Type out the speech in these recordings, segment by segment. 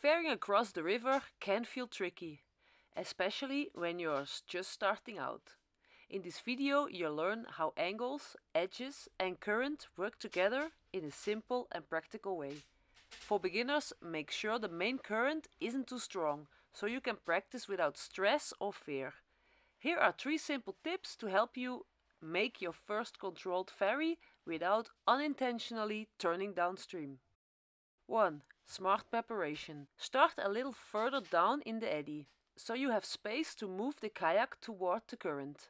Ferrying across the river can feel tricky, especially when you're just starting out. In this video you'll learn how angles, edges and current work together in a simple and practical way. For beginners, make sure the main current isn't too strong, so you can practice without stress or fear. Here are 3 simple tips to help you make your first controlled ferry without unintentionally turning downstream. 1. Smart preparation. Start a little further down in the eddy, so you have space to move the kayak toward the current.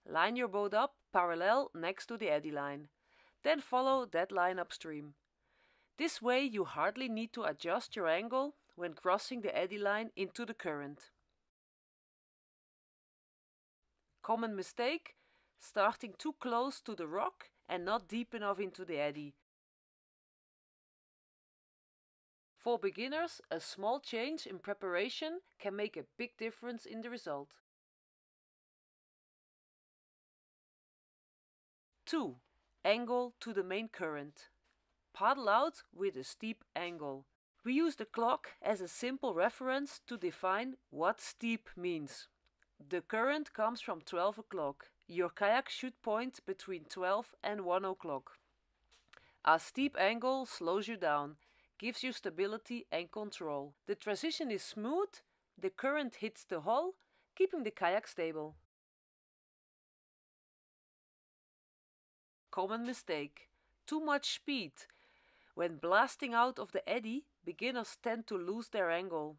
Line your boat up parallel next to the eddy line. Then follow that line upstream. This way you hardly need to adjust your angle when crossing the eddy line into the current. Common mistake: starting too close to the rock and not deep enough into the eddy. For beginners, a small change in preparation can make a big difference in the result. 2. Angle to the main current. Paddle out with a steep angle. We use the clock as a simple reference to define what steep means. The current comes from 12 o'clock. Your kayak should point between 12 and 1 o'clock. A steep angle slows you down, gives you stability and control. The transition is smooth, the current hits the hull, keeping the kayak stable. Common mistake: too much speed. When blasting out of the eddy, beginners tend to lose their angle.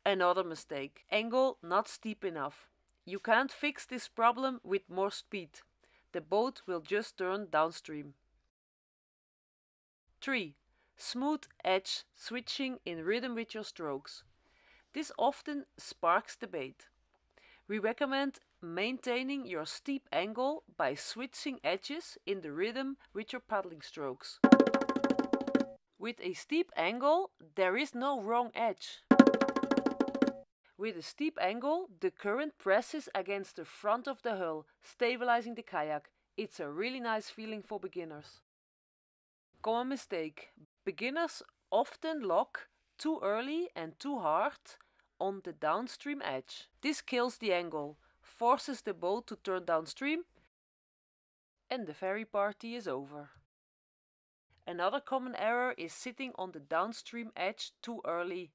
Another mistake: angle not steep enough. You can't fix this problem with more speed. The boat will just turn downstream. 3. Smooth edge switching in rhythm with your strokes. This often sparks debate. We recommend maintaining your steep angle by switching edges in the rhythm with your paddling strokes. With a steep angle, there is no wrong edge. With a steep angle, the current presses against the front of the hull, stabilizing the kayak. It's a really nice feeling for beginners. Common mistake: beginners often lock too early and too hard on the downstream edge. This kills the angle, forces the boat to turn downstream, and the ferry party is over. Another common error is sitting on the downstream edge too early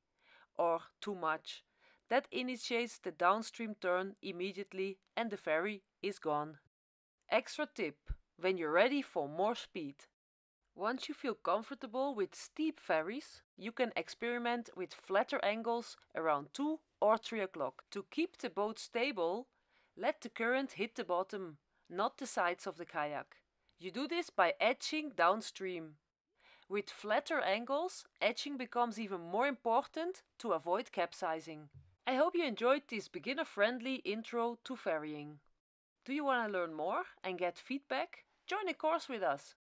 or too much. That initiates the downstream turn immediately and the ferry is gone. Extra tip: when you're ready for more speed. Once you feel comfortable with steep ferries, you can experiment with flatter angles around 2 or 3 o'clock. To keep the boat stable, let the current hit the bottom, not the sides of the kayak. You do this by edging downstream. With flatter angles, edging becomes even more important to avoid capsizing. I hope you enjoyed this beginner-friendly intro to ferrying. Do you want to learn more and get feedback? Join a course with us.